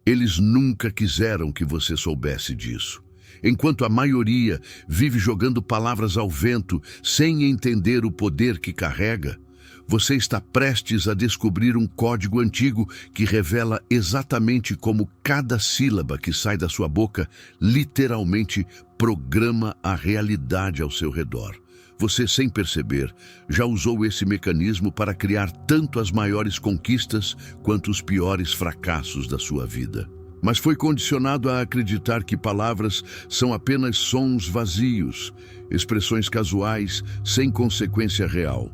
Eles nunca quiseram que você soubesse disso. Enquanto a maioria vive jogando palavras ao vento sem entender o poder que carrega, você está prestes a descobrir um código antigo que revela exatamente como cada sílaba que sai da sua boca literalmente programa a realidade ao seu redor. Você, sem perceber, já usou esse mecanismo para criar tanto as maiores conquistas quanto os piores fracassos da sua vida. Mas foi condicionado a acreditar que palavras são apenas sons vazios, expressões casuais, sem consequência real.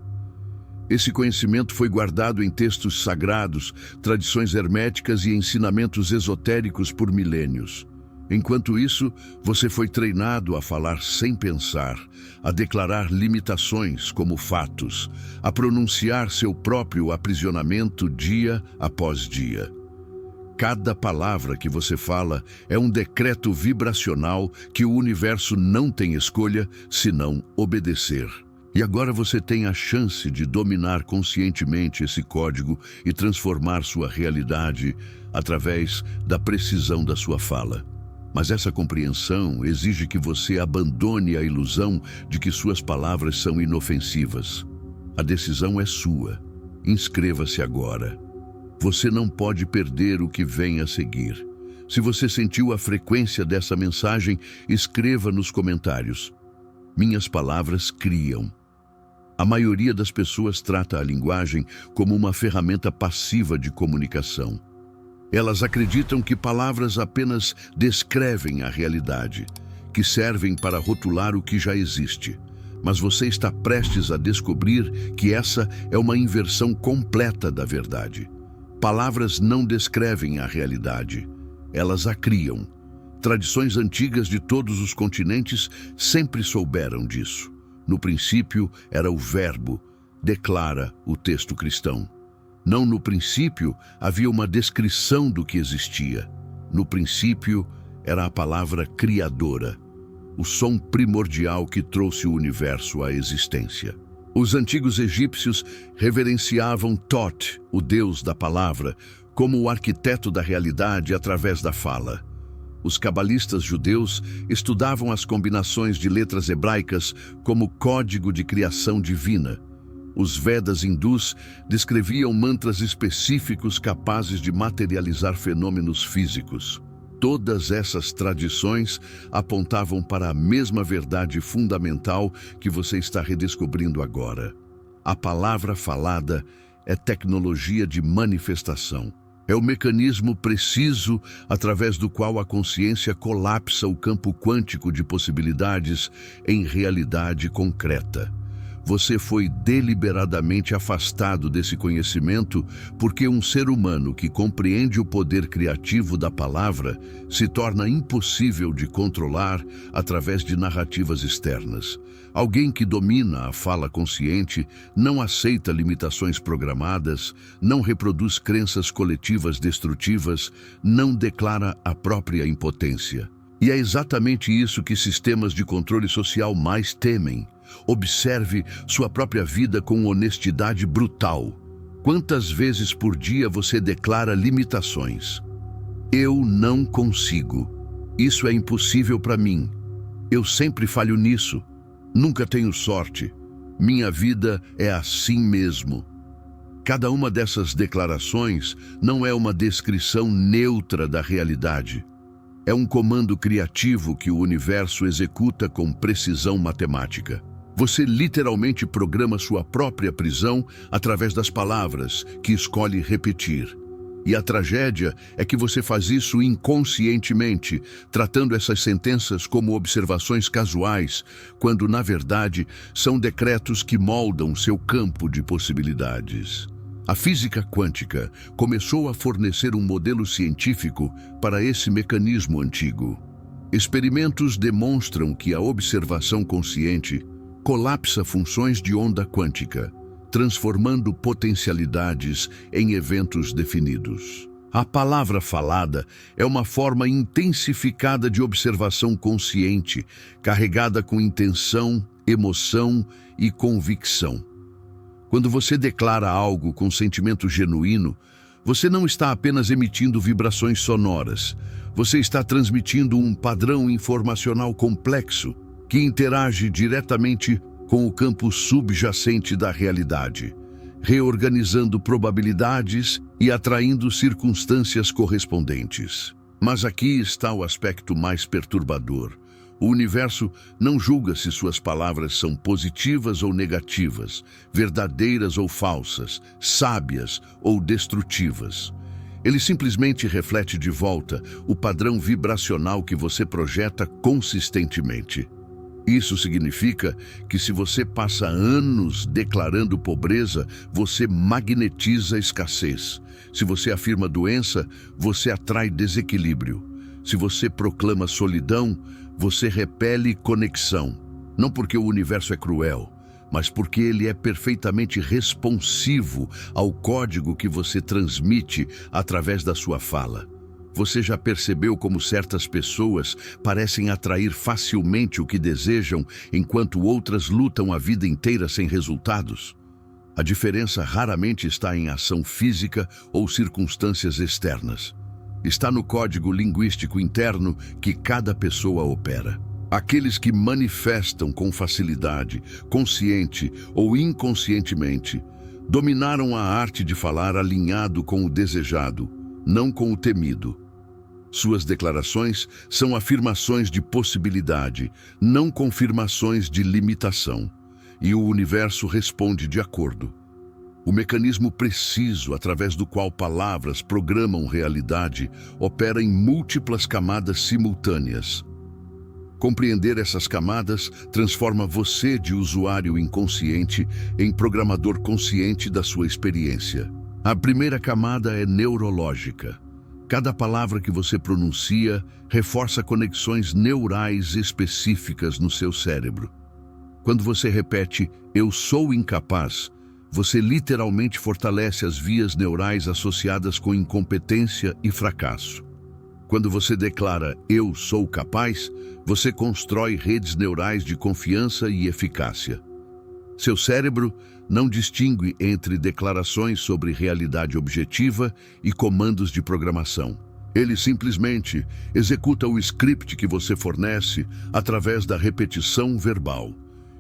Esse conhecimento foi guardado em textos sagrados, tradições herméticas e ensinamentos esotéricos por milênios. Enquanto isso, você foi treinado a falar sem pensar, a declarar limitações como fatos, a pronunciar seu próprio aprisionamento dia após dia. Cada palavra que você fala é um decreto vibracional que o universo não tem escolha senão obedecer. E agora você tem a chance de dominar conscientemente esse código e transformar sua realidade através da precisão da sua fala. Mas essa compreensão exige que você abandone a ilusão de que suas palavras são inofensivas. A decisão é sua. Inscreva-se agora. Você não pode perder o que vem a seguir. Se você sentiu a frequência dessa mensagem, escreva nos comentários. Minhas palavras criam. A maioria das pessoas trata a linguagem como uma ferramenta passiva de comunicação. Elas acreditam que palavras apenas descrevem a realidade, que servem para rotular o que já existe. Mas você está prestes a descobrir que essa é uma inversão completa da verdade. Palavras não descrevem a realidade, elas a criam. Tradições antigas de todos os continentes sempre souberam disso. No princípio era o verbo, declara o texto cristão. Não no princípio havia uma descrição do que existia. No princípio era a palavra criadora, o som primordial que trouxe o universo à existência. Os antigos egípcios reverenciavam Thoth, o deus da palavra, como o arquiteto da realidade através da fala. Os cabalistas judeus estudavam as combinações de letras hebraicas como código de criação divina. Os Vedas hindus descreviam mantras específicos capazes de materializar fenômenos físicos. Todas essas tradições apontavam para a mesma verdade fundamental que você está redescobrindo agora. A palavra falada é tecnologia de manifestação. É o mecanismo preciso através do qual a consciência colapsa o campo quântico de possibilidades em realidade concreta. Você foi deliberadamente afastado desse conhecimento porque um ser humano que compreende o poder criativo da palavra se torna impossível de controlar através de narrativas externas. Alguém que domina a fala consciente não aceita limitações programadas, não reproduz crenças coletivas destrutivas, não declara a própria impotência. E é exatamente isso que sistemas de controle social mais temem. Observe sua própria vida com honestidade brutal. Quantas vezes por dia você declara limitações? Eu não consigo. Isso é impossível para mim. Eu sempre falho nisso. Nunca tenho sorte. Minha vida é assim mesmo. Cada uma dessas declarações não é uma descrição neutra da realidade. É um comando criativo que o universo executa com precisão matemática. Você literalmente programa sua própria prisão através das palavras que escolhe repetir. E a tragédia é que você faz isso inconscientemente, tratando essas sentenças como observações casuais, quando, na verdade, são decretos que moldam seu campo de possibilidades. A física quântica começou a fornecer um modelo científico para esse mecanismo antigo. Experimentos demonstram que a observação consciente colapsa funções de onda quântica, transformando potencialidades em eventos definidos. A palavra falada é uma forma intensificada de observação consciente, carregada com intenção, emoção e convicção. Quando você declara algo com sentimento genuíno, Você não está apenas emitindo vibrações sonoras. Você está transmitindo um padrão informacional complexo que interage diretamente com o campo subjacente da realidade, reorganizando probabilidades e atraindo circunstâncias correspondentes. Mas aqui está o aspecto mais perturbador. O universo não julga se suas palavras são positivas ou negativas, verdadeiras ou falsas, sábias ou destrutivas. Ele simplesmente reflete de volta o padrão vibracional que você projeta consistentemente. Isso significa que se você passa anos declarando pobreza, você magnetiza escassez. Se você afirma doença, você atrai desequilíbrio. Se você proclama solidão, você repele conexão. Não porque o universo é cruel, mas porque ele é perfeitamente responsivo ao código que você transmite através da sua fala. Você já percebeu como certas pessoas parecem atrair facilmente o que desejam, enquanto outras lutam a vida inteira sem resultados? A diferença raramente está em ação física ou circunstâncias externas. Está no código linguístico interno que cada pessoa opera. Aqueles que manifestam com facilidade, consciente ou inconscientemente, dominaram a arte de falar alinhado com o desejado, não com o temido. Suas declarações são afirmações de possibilidade, não confirmações de limitação. E o universo responde de acordo. O mecanismo preciso através do qual palavras programam realidade opera em múltiplas camadas simultâneas. Compreender essas camadas transforma você de usuário inconsciente em programador consciente da sua experiência. A primeira camada é neurológica. Cada palavra que você pronuncia reforça conexões neurais específicas no seu cérebro. Quando você repete, "eu sou incapaz", você literalmente fortalece as vias neurais associadas com incompetência e fracasso. Quando você declara, "eu sou capaz", você constrói redes neurais de confiança e eficácia. Seu cérebro não distingue entre declarações sobre realidade objetiva e comandos de programação. Ele simplesmente executa o script que você fornece através da repetição verbal.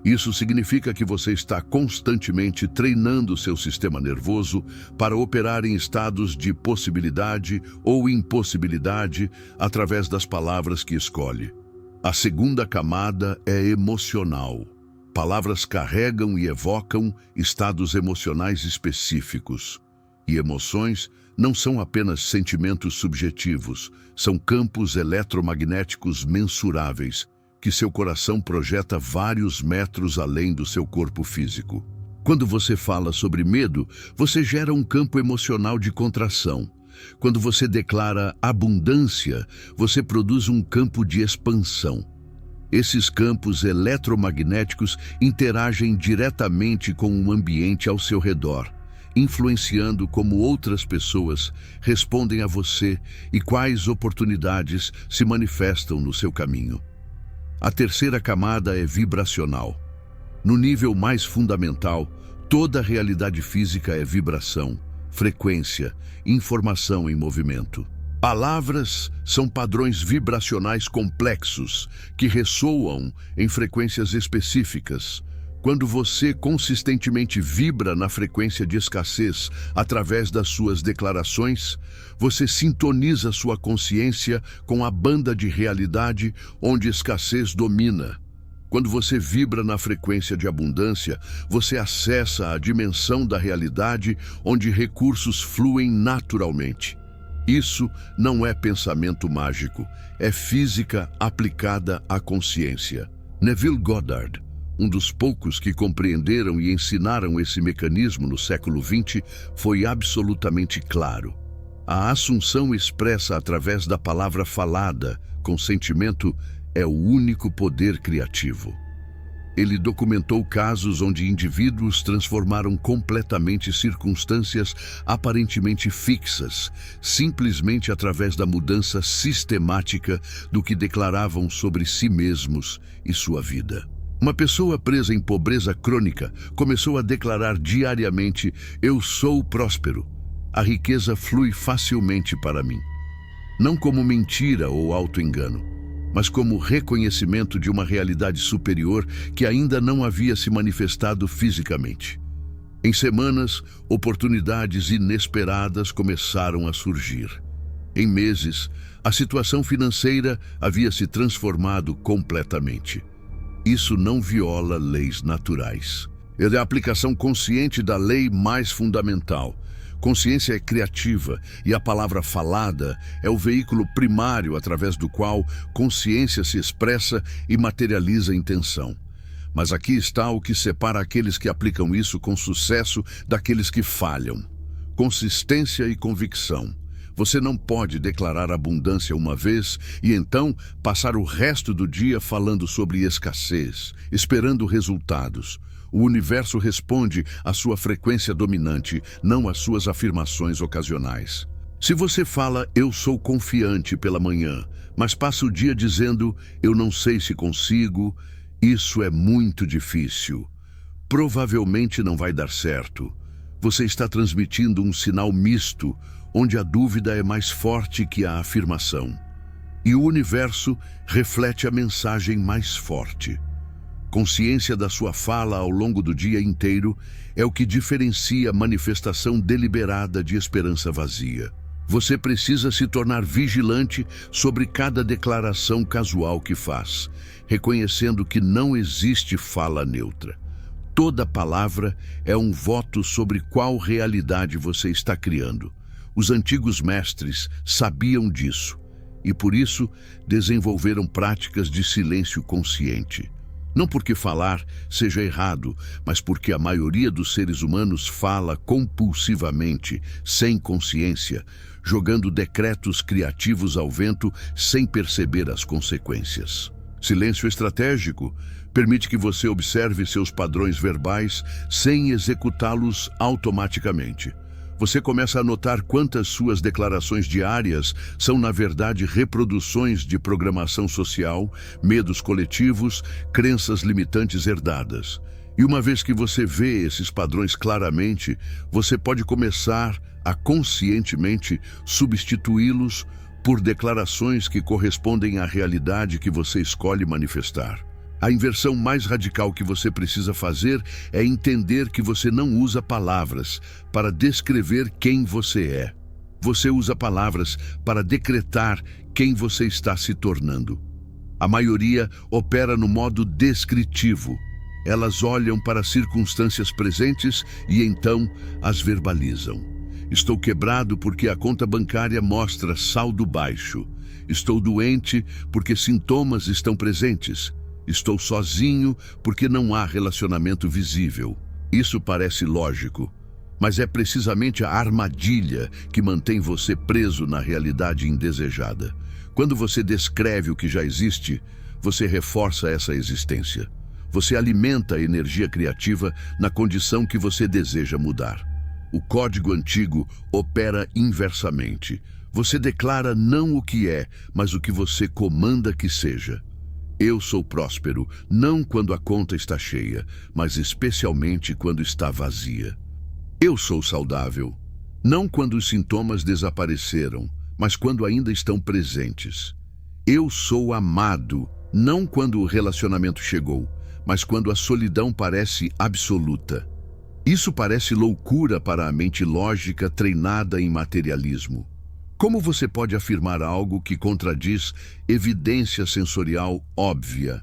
Isso significa que você está constantemente treinando seu sistema nervoso para operar em estados de possibilidade ou impossibilidade através das palavras que escolhe. A segunda camada é emocional. Palavras carregam e evocam estados emocionais específicos. E emoções não são apenas sentimentos subjetivos, são campos eletromagnéticos mensuráveis, que seu coração projeta vários metros além do seu corpo físico. Quando você fala sobre medo, você gera um campo emocional de contração. Quando você declara abundância, você produz um campo de expansão. Esses campos eletromagnéticos interagem diretamente com o ambiente ao seu redor, influenciando como outras pessoas respondem a você e quais oportunidades se manifestam no seu caminho. A terceira camada é vibracional. No nível mais fundamental, toda a realidade física é vibração, frequência, informação em movimento. Palavras são padrões vibracionais complexos que ressoam em frequências específicas. Quando você consistentemente vibra na frequência de escassez através das suas declarações, você sintoniza sua consciência com a banda de realidade onde escassez domina. Quando você vibra na frequência de abundância, você acessa a dimensão da realidade onde recursos fluem naturalmente. Isso não é pensamento mágico, é física aplicada à consciência. Neville Goddard, um dos poucos que compreenderam e ensinaram esse mecanismo no século XX, foi absolutamente claro. A assunção expressa através da palavra falada, com sentimento, é o único poder criativo. Ele documentou casos onde indivíduos transformaram completamente circunstâncias aparentemente fixas, simplesmente através da mudança sistemática do que declaravam sobre si mesmos e sua vida. Uma pessoa presa em pobreza crônica começou a declarar diariamente: "Eu sou próspero", a riqueza flui facilmente para mim. Não como mentira ou auto-engano, mas como reconhecimento de uma realidade superior que ainda não havia se manifestado fisicamente. Em semanas, oportunidades inesperadas começaram a surgir. Em meses, a situação financeira havia se transformado completamente. Isso não viola leis naturais. É a aplicação consciente da lei mais fundamental. Consciência é criativa e a palavra falada é o veículo primário através do qual consciência se expressa e materializa a intenção. Mas aqui está o que separa aqueles que aplicam isso com sucesso daqueles que falham. Consistência e convicção. Você não pode declarar abundância uma vez e então passar o resto do dia falando sobre escassez, esperando resultados. O universo responde à sua frequência dominante, não às suas afirmações ocasionais. Se você fala, eu sou confiante pela manhã, mas passa o dia dizendo, eu não sei se consigo, isso é muito difícil. Provavelmente não vai dar certo. Você está transmitindo um sinal misto, onde a dúvida é mais forte que a afirmação. E o universo reflete a mensagem mais forte. Consciência da sua fala ao longo do dia inteiro é o que diferencia a manifestação deliberada de esperança vazia. Você precisa se tornar vigilante sobre cada declaração casual que faz, reconhecendo que não existe fala neutra. Toda palavra é um voto sobre qual realidade você está criando. Os antigos mestres sabiam disso e, por isso, desenvolveram práticas de silêncio consciente. Não porque falar seja errado, mas porque a maioria dos seres humanos fala compulsivamente, sem consciência, jogando decretos criativos ao vento sem perceber as consequências. Silêncio estratégico permite que você observe seus padrões verbais sem executá-los automaticamente. Você começa a notar quantas suas declarações diárias são, na verdade, reproduções de programação social, medos coletivos, crenças limitantes herdadas. E uma vez que você vê esses padrões claramente, você pode começar a conscientemente substituí-los por declarações que correspondem à realidade que você escolhe manifestar. A inversão mais radical que você precisa fazer é entender que você não usa palavras para descrever quem você é. Você usa palavras para decretar quem você está se tornando. A maioria opera no modo descritivo. Elas olham para as circunstâncias presentes e então as verbalizam. Estou quebrado porque a conta bancária mostra saldo baixo. Estou doente porque sintomas estão presentes. Estou sozinho porque não há relacionamento visível. Isso parece lógico, mas é precisamente a armadilha que mantém você preso na realidade indesejada. Quando você descreve o que já existe, você reforça essa existência. Você alimenta a energia criativa na condição que você deseja mudar. O código antigo opera inversamente. Você declara não o que é, mas o que você comanda que seja. Eu sou próspero, não quando a conta está cheia, mas especialmente quando está vazia. Eu sou saudável, não quando os sintomas desapareceram, mas quando ainda estão presentes. Eu sou amado, não quando o relacionamento chegou, mas quando a solidão parece absoluta. Isso parece loucura para a mente lógica treinada em materialismo. Como você pode afirmar algo que contradiz evidência sensorial óbvia?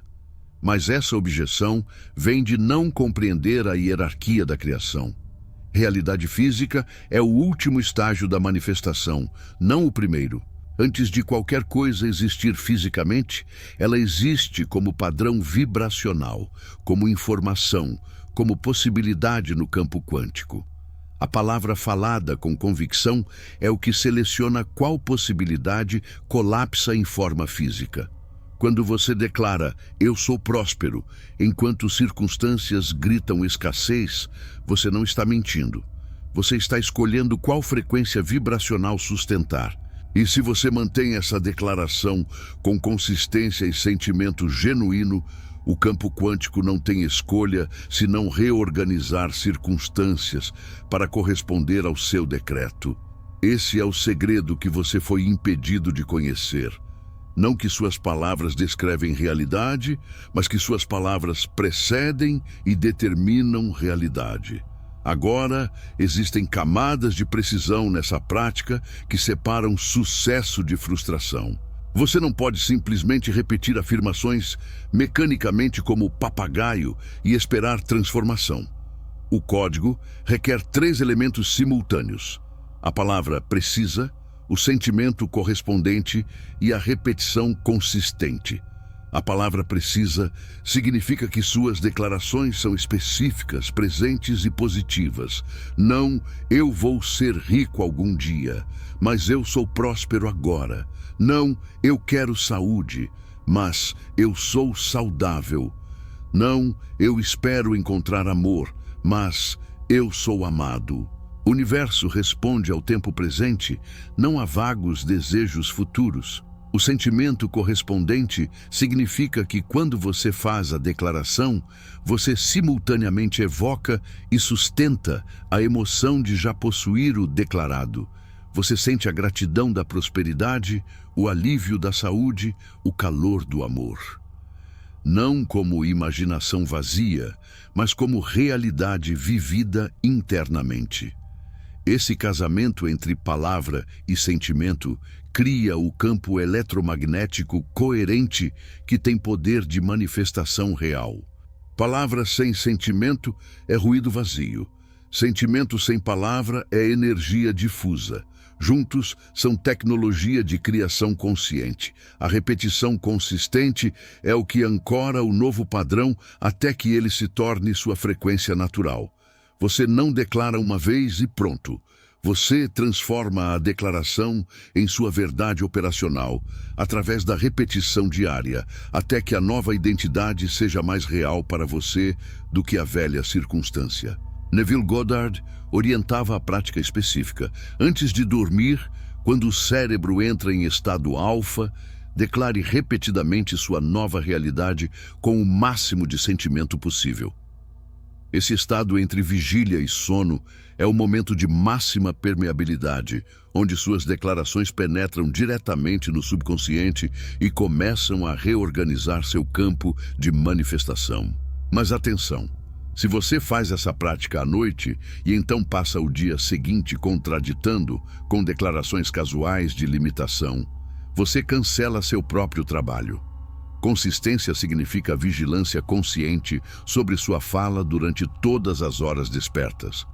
Mas essa objeção vem de não compreender a hierarquia da criação. Realidade física é o último estágio da manifestação, não o primeiro. Antes de qualquer coisa existir fisicamente, ela existe como padrão vibracional, como informação, como possibilidade no campo quântico. A palavra falada com convicção é o que seleciona qual possibilidade colapsa em forma física. Quando você declara, eu sou próspero, enquanto circunstâncias gritam escassez, você não está mentindo. Você está escolhendo qual frequência vibracional sustentar. E se você mantém essa declaração com consistência e sentimento genuíno, O campo quântico não tem escolha senão reorganizar circunstâncias para corresponder ao seu decreto. Esse é o segredo que você foi impedido de conhecer. Não que suas palavras descrevem realidade, mas que suas palavras precedem e determinam realidade. Agora, existem camadas de precisão nessa prática que separam sucesso de frustração. Você não pode simplesmente repetir afirmações mecanicamente como papagaio e esperar transformação. O código requer 3 elementos simultâneos: a palavra precisa, o sentimento correspondente e a repetição consistente. A palavra precisa significa que suas declarações são específicas, presentes e positivas. Não, eu vou ser rico algum dia, mas eu sou próspero agora. Não, eu quero saúde, mas eu sou saudável. Não, eu espero encontrar amor, mas eu sou amado. O universo responde ao tempo presente, não a vagos desejos futuros. O sentimento correspondente significa que quando você faz a declaração, você simultaneamente evoca e sustenta a emoção de já possuir o declarado. Você sente a gratidão da prosperidade, o alívio da saúde, o calor do amor. Não como imaginação vazia, mas como realidade vivida internamente. Esse casamento entre palavra e sentimento cria o campo eletromagnético coerente que tem poder de manifestação real. Palavra sem sentimento é ruído vazio. Sentimento sem palavra é energia difusa. Juntos são tecnologia de criação consciente. A repetição consistente é o que ancora o novo padrão até que ele se torne sua frequência natural. Você não declara uma vez e pronto. Você transforma a declaração em sua verdade operacional, através da repetição diária, até que a nova identidade seja mais real para você do que a velha circunstância. Neville Goddard orientava a prática específica. Antes de dormir, quando o cérebro entra em estado alfa, declare repetidamente sua nova realidade com o máximo de sentimento possível. Esse estado entre vigília e sono é o momento de máxima permeabilidade, onde suas declarações penetram diretamente no subconsciente e começam a reorganizar seu campo de manifestação. Mas atenção! Se você faz essa prática à noite e então passa o dia seguinte contraditando com declarações casuais de limitação, você cancela seu próprio trabalho. Consistência significa vigilância consciente sobre sua fala durante todas as horas despertas.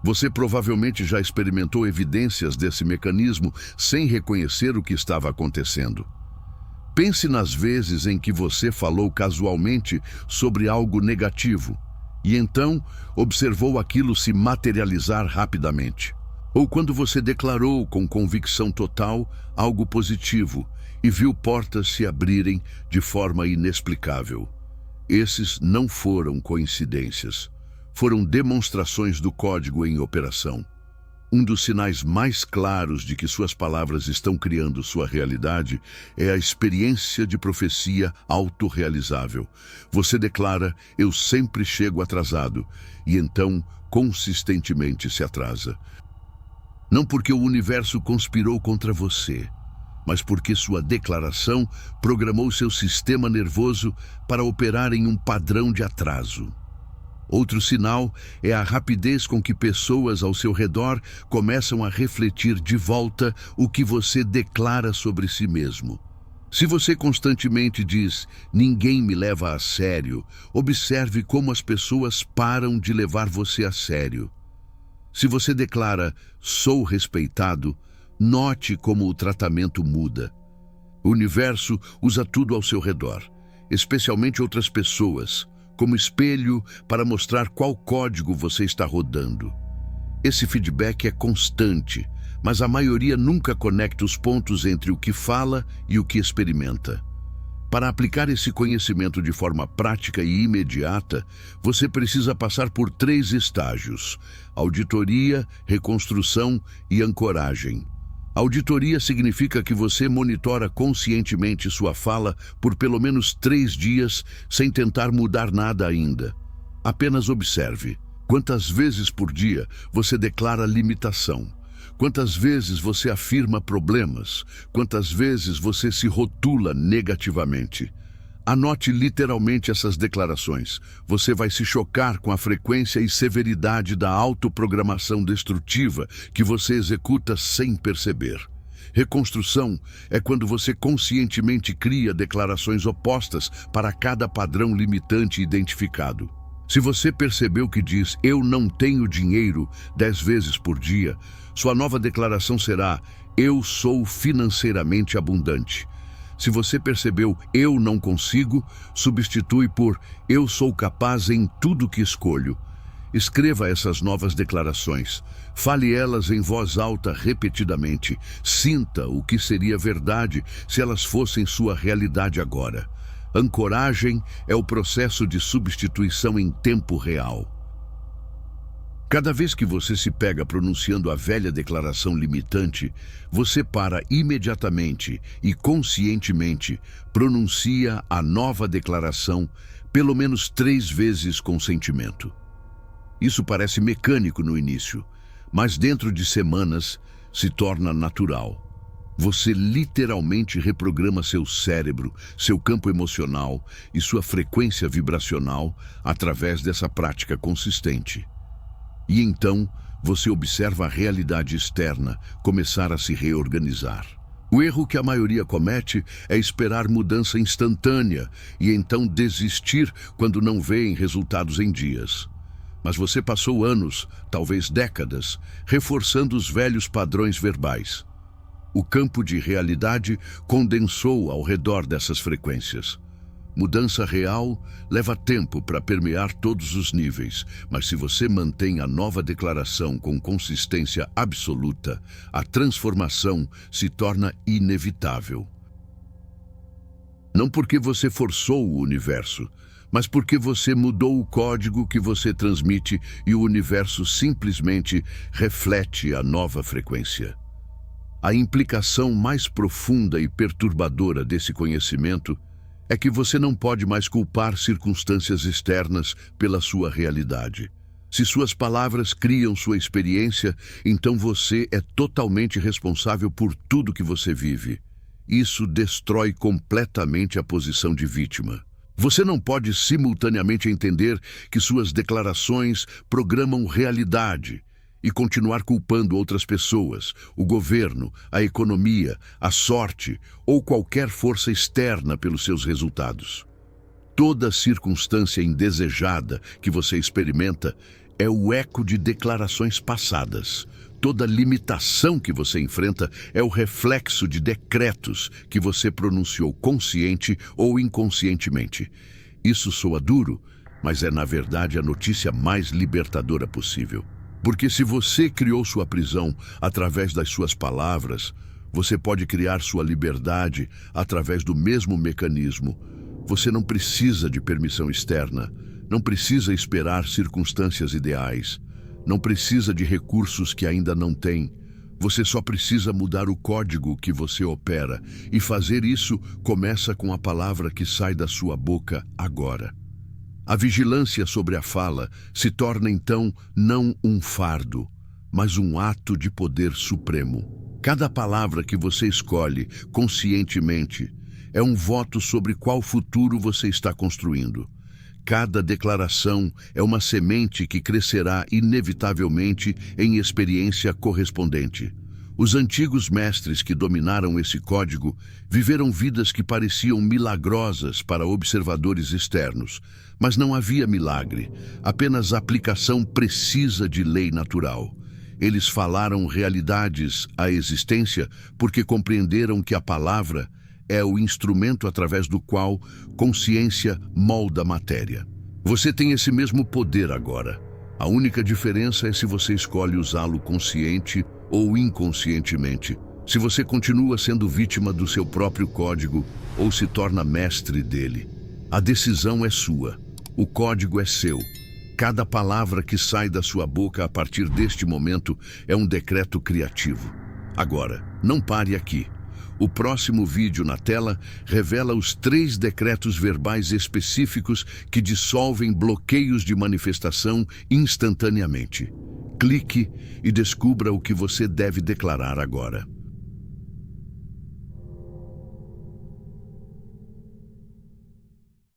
Você provavelmente já experimentou evidências desse mecanismo sem reconhecer o que estava acontecendo. Pense nas vezes em que você falou casualmente sobre algo negativo e então observou aquilo se materializar rapidamente. Ou quando você declarou com convicção total algo positivo e viu portas se abrirem de forma inexplicável. Esses não foram coincidências, foram demonstrações do código em operação. Um dos sinais mais claros de que suas palavras estão criando sua realidade é a experiência de profecia autorrealizável. Você declara, eu sempre chego atrasado, e então consistentemente se atrasa. Não porque o universo conspirou contra você, mas porque sua declaração programou seu sistema nervoso para operar em um padrão de atraso. Outro sinal é a rapidez com que pessoas ao seu redor começam a refletir de volta o que você declara sobre si mesmo. Se você constantemente diz, ninguém me leva a sério, observe como as pessoas param de levar você a sério. Se você declara, sou respeitado, note como o tratamento muda. O universo usa tudo ao seu redor, especialmente outras pessoas, como espelho para mostrar qual código você está rodando. Esse feedback é constante, mas a maioria nunca conecta os pontos entre o que fala e o que experimenta. Para aplicar esse conhecimento de forma prática e imediata, você precisa passar por 3 estágios: auditoria, reconstrução e ancoragem. Auditoria significa que você monitora conscientemente sua fala por pelo menos 3 dias sem tentar mudar nada ainda. Apenas observe. Quantas vezes por dia você declara limitação? Quantas vezes você afirma problemas? Quantas vezes você se rotula negativamente? Anote literalmente essas declarações. Você vai se chocar com a frequência e severidade da autoprogramação destrutiva que você executa sem perceber. Reconstrução é quando você conscientemente cria declarações opostas para cada padrão limitante identificado. Se você percebeu que diz "eu não tenho dinheiro" 10 vezes por dia, sua nova declaração será "eu sou financeiramente abundante". Se você percebeu "eu não consigo", substitui por "eu sou capaz em tudo que escolho". Escreva essas novas declarações. Fale elas em voz alta repetidamente. Sinta o que seria verdade se elas fossem sua realidade agora. Ancoragem é o processo de substituição em tempo real. Cada vez que você se pega pronunciando a velha declaração limitante, você para imediatamente e conscientemente pronuncia a nova declaração pelo menos 3 vezes com sentimento. Isso parece mecânico no início, mas dentro de semanas se torna natural. Você literalmente reprograma seu cérebro, seu campo emocional e sua frequência vibracional através dessa prática consistente. E então, você observa a realidade externa começar a se reorganizar. O erro que a maioria comete é esperar mudança instantânea e então desistir quando não vêem resultados em dias. Mas você passou anos, talvez décadas, reforçando os velhos padrões verbais. O campo de realidade condensou ao redor dessas frequências. Mudança real leva tempo para permear todos os níveis, mas se você mantém a nova declaração com consistência absoluta, a transformação se torna inevitável. Não porque você forçou o universo, mas porque você mudou o código que você transmite e o universo simplesmente reflete a nova frequência. A implicação mais profunda e perturbadora desse conhecimento é que você não pode mais culpar circunstâncias externas pela sua realidade. Se suas palavras criam sua experiência, então você é totalmente responsável por tudo que você vive. Isso destrói completamente a posição de vítima. Você não pode simultaneamente entender que suas declarações programam realidade e continuar culpando outras pessoas, o governo, a economia, a sorte ou qualquer força externa pelos seus resultados. Toda circunstância indesejada que você experimenta é o eco de declarações passadas. Toda limitação que você enfrenta é o reflexo de decretos que você pronunciou consciente ou inconscientemente. Isso soa duro, mas é na verdade a notícia mais libertadora possível. Porque se você criou sua prisão através das suas palavras, você pode criar sua liberdade através do mesmo mecanismo. Você não precisa de permissão externa, não precisa esperar circunstâncias ideais, não precisa de recursos que ainda não tem. Você só precisa mudar o código que você opera, e fazer isso começa com a palavra que sai da sua boca agora. A vigilância sobre a fala se torna então não um fardo, mas um ato de poder supremo. Cada palavra que você escolhe conscientemente é um voto sobre qual futuro você está construindo. Cada declaração é uma semente que crescerá inevitavelmente em experiência correspondente. Os antigos mestres que dominaram esse código viveram vidas que pareciam milagrosas para observadores externos, mas não havia milagre, apenas aplicação precisa de lei natural. Eles falaram realidades à existência porque compreenderam que a palavra é o instrumento através do qual consciência molda a matéria. Você tem esse mesmo poder agora. A única diferença é se você escolhe usá-lo consciente ou inconscientemente. Se você continua sendo vítima do seu próprio código ou se torna mestre dele. A decisão é sua. O código é seu. Cada palavra que sai da sua boca a partir deste momento é um decreto criativo. Agora, Não pare aqui. O próximo vídeo na tela revela os 3 decretos verbais específicos que dissolvem bloqueios de manifestação instantaneamente. Clique e descubra o que você deve declarar agora.